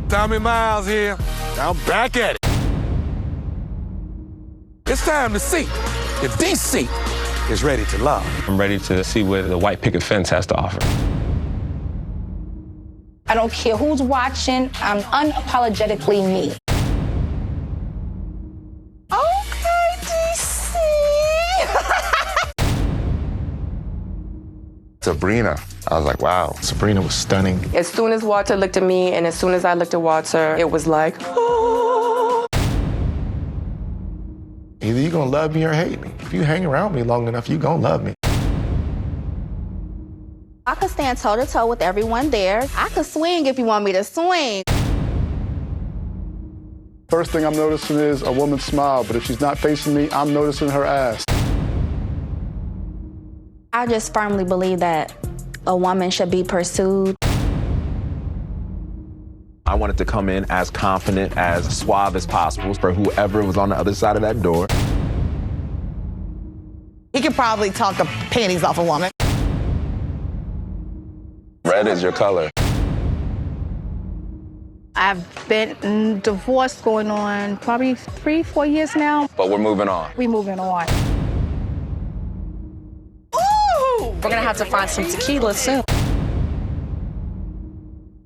Tommy Miles here. I'm back at it. It's time to see if DC is ready to love. I'm ready to see what the white picket fence has to offer. I don't care who's watching. I'm unapologetically me. Okay, DC. Sabrina. I was like, wow, Sabrina was stunning. As soon as Walter looked at me and as soon as I looked at Walter, it was like, oh. Either you're gonna love me or hate me. If you hang around me long enough, you're gonna love me. I could stand toe-to-toe with everyone there. I could swing if you want me to swing. First thing I'm noticing is a woman's smile, but if she's not facing me, I'm noticing her ass. I just firmly believe that a woman should be pursued. I wanted to come in as confident, as suave as possible for whoever was on the other side of that door. He could probably talk the panties off a woman. Red is your color. I've been divorced going on probably 3-4 years now. But we're moving on. We moving on. We're gonna have to find some tequila soon.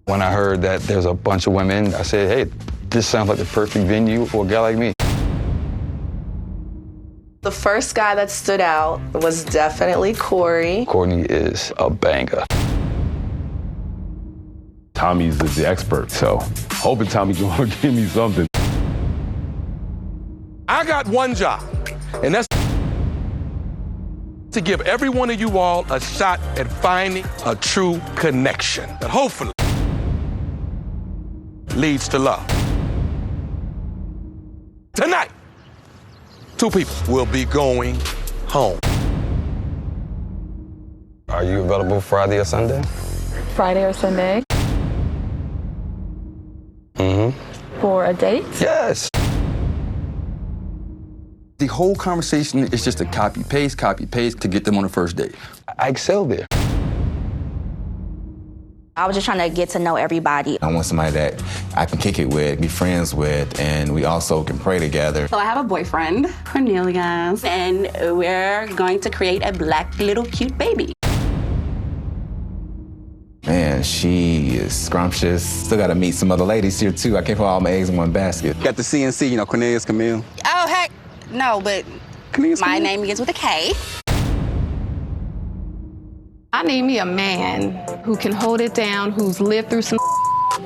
When I heard that there's a bunch of women, I said, hey, this sounds like the perfect venue for a guy like me. The first guy that stood out was definitely Corey. Courtney is a banger. Tommy's the expert, so hoping Tommy can give me something. I got one job, and that's to give every one of you all a shot at finding a true connection that hopefully leads to love. Tonight, 2 people will be going home. Are you available Friday or Sunday? Friday or Sunday. For a date? Yes. The whole conversation is just a copy-paste to get them on the first date. I excel there. I was just trying to get to know everybody. I want somebody that I can kick it with, be friends with, and we also can pray together. So I have a boyfriend, Cornelius, and we're going to create a black little cute baby. Man, she is scrumptious. Still got to meet some other ladies here, too. I can't put all my eggs in one basket. Got the CNC, Cornelius Camille. Oh, heck, no, but my name begins with a K. I need me a man who can hold it down, who's lived through some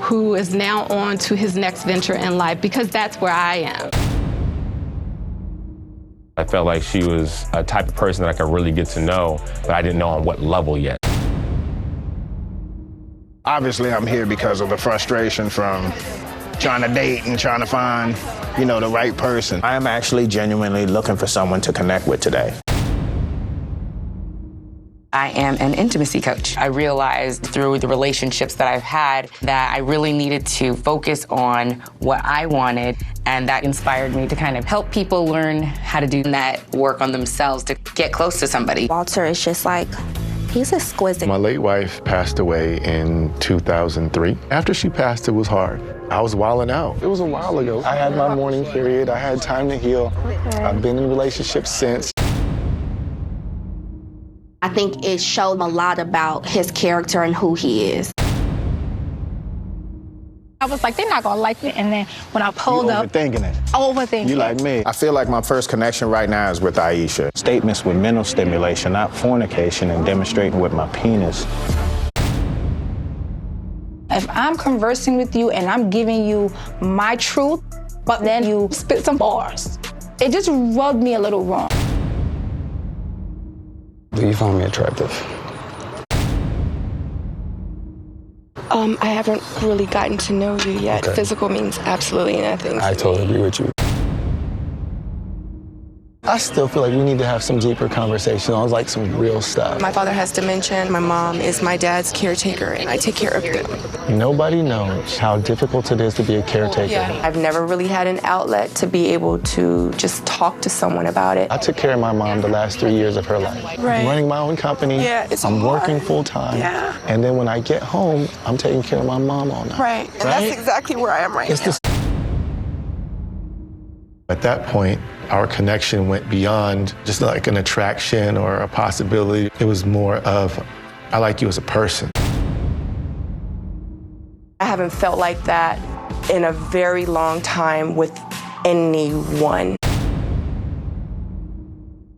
who is now on to his next venture in life, because that's where I am. I felt like she was a type of person that I could really get to know, but I didn't know on what level yet. Obviously, I'm here because of the frustration from trying to date and trying to find, the right person. I am actually genuinely looking for someone to connect with today. I am an intimacy coach. I realized through the relationships that I've had that I really needed to focus on what I wanted, and that inspired me to kind of help people learn how to do that work on themselves to get close to somebody. Walter is just like, he's exquisite. My late wife passed away in 2003. After she passed, it was hard. I was wilding out. It was a while ago. I had my mourning period. I had time to heal. I've been in relationships since. I think it showed a lot about his character and who he is. I was like, they're not gonna like me. And then when I pulled up, Overthinking. You like me. I feel like my first connection right now is with Aisha. Statements with mental stimulation, not fornication, and demonstrating with my penis. if I'm conversing with you and I'm giving you my truth, but then you spit some bars, it just rubbed me a little wrong. Do you find me attractive? I haven't really gotten to know you yet. Okay. Physical means absolutely nothing. I totally agree with you. I still feel like we need to have some deeper conversation on like some real stuff. My father has dementia. My mom is my dad's caretaker, and I take care of them. Nobody knows how difficult it is to be a caretaker. Yeah. I've never really had an outlet to be able to just talk to someone about it. I took care of my mom the last 3 years of her life. Right. I'm running my own company. Yeah, it's I'm hard. working full time. Yeah. And then when I get home, I'm taking care of my mom all night. Right. And that's exactly where I am right now. At that point, our connection went beyond just like an attraction or a possibility. It was more of, I like you as a person. I haven't felt like that in a very long time with anyone.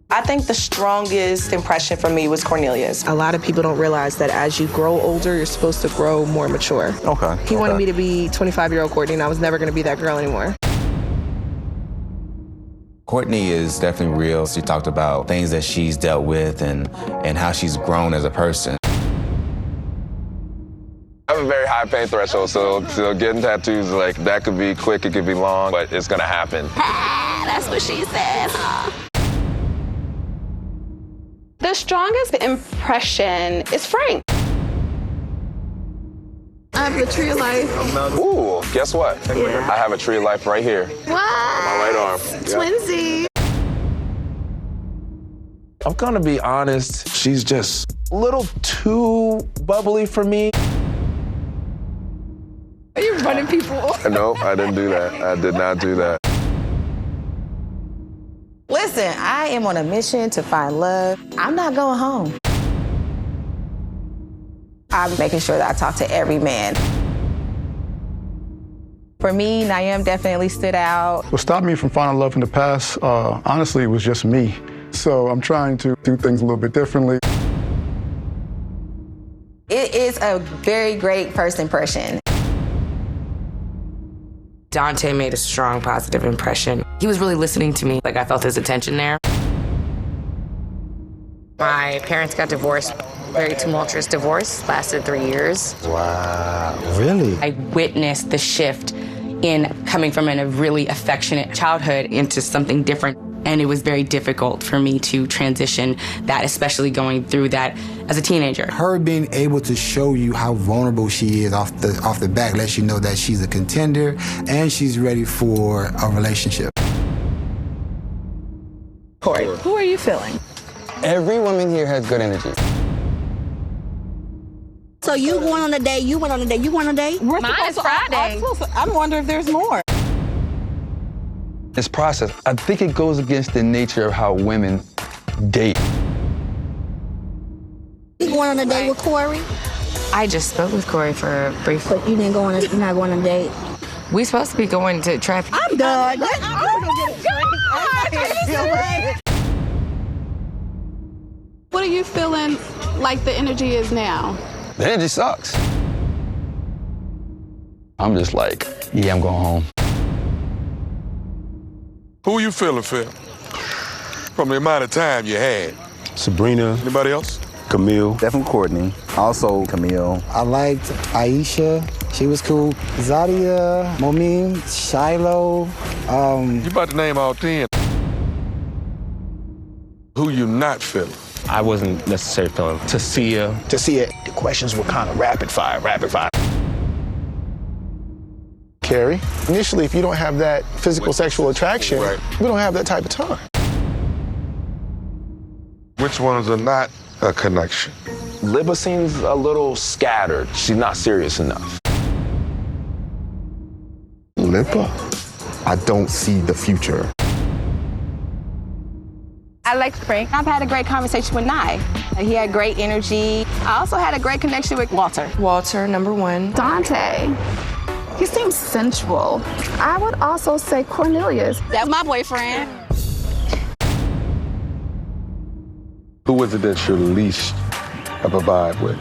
I think the strongest impression for me was Cornelius. A lot of people don't realize that as you grow older, you're supposed to grow more mature. Okay. He wanted me to be 25-year-old Courtney, and I was never going to be that girl anymore. Courtney is definitely real. She talked about things that she's dealt with and how she's grown as a person. I have a very high pain threshold, so getting tattoos, like, that could be quick, it could be long, but it's gonna happen. That's what she says. The strongest impression is Frank. I have the tree of life. Ooh, guess what? Yeah. I have a tree of life right here. What? On my right arm. Twinsy. I'm gonna be honest, she's just a little too bubbly for me. Are you running people off? No, I didn't do that. I did not do that. Listen, I am on a mission to find love. I'm not going home. I'm making sure that I talk to every man. For me, Naeem definitely stood out. What stopped me from finding love in the past, honestly, was just me. So I'm trying to do things a little bit differently. It is a very great first impression. Dante made a strong positive impression. He was really listening to me. Like, I felt his attention there. My parents got divorced. Very tumultuous divorce, lasted 3 years. Wow, really? I witnessed the shift in coming from a really affectionate childhood into something different. And it was very difficult for me to transition that, especially going through that as a teenager. Her being able to show you how vulnerable she is off the bat lets you know that she's a contender and she's ready for a relationship. Corey, who are you feeling? Every woman here has good energy. So you going on a date, you went on a date, you went on a date? Mine is Friday. I'm wondering if there's more. This process, I think it goes against the nature of how women date. You going on a date with Corey? I just spoke with Corey for briefly. But you didn't go on a, you're not going on a date? We supposed to be going to traffic. I'm done. What are you feeling like the energy is now? The energy sucks. I'm just like, yeah, I'm going home. Who you feeling, Phil? From the amount of time you had. Sabrina. Anybody else? Camille. Definitely Courtney. Also Camille. I liked Aisha. She was cool. Zadia, Momin, Shiloh. You about to name all 10. Who you not feeling? I wasn't necessarily feeling Tasia. The questions were kind of rapid fire. Carrie, initially, if you don't have that physical sexual attraction, we don't have that type of time. Which ones are not a connection? Libba seems a little scattered. She's not serious enough. Libba? I don't see the future. I like Frank. I've had a great conversation with Nye. He had great energy. I also had a great connection with Walter. Walter, number one. Dante. He seems sensual. I would also say Cornelius. That's my boyfriend. Who was it that you least have a vibe with?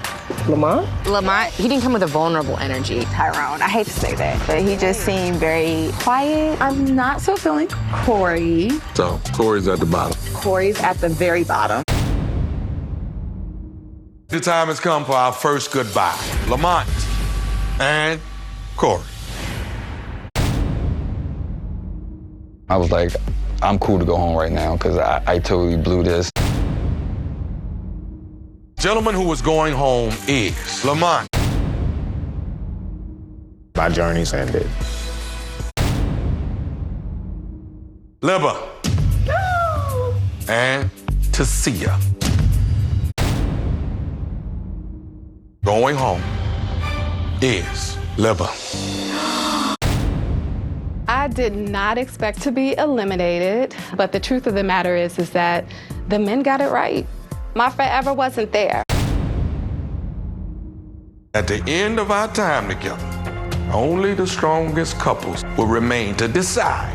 Lamont, he didn't come with a vulnerable energy. Tyrone, I hate to say that, but he just seemed very quiet. I'm not so feeling Corey. So, Corey's at the bottom. Corey's at the very bottom. The time has come for our first goodbye. Lamont and Corey. I was like, I'm cool to go home right now because I totally blew this. Gentleman who is going home is Lamont. My journey's ended. Libba. No. And Tasia. Going home is Libba. I did not expect to be eliminated, but the truth of the matter is that the men got it right. My forever wasn't there. At the end of our time together, only the strongest couples will remain to decide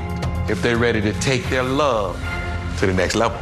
if they're ready to take their love to the next level.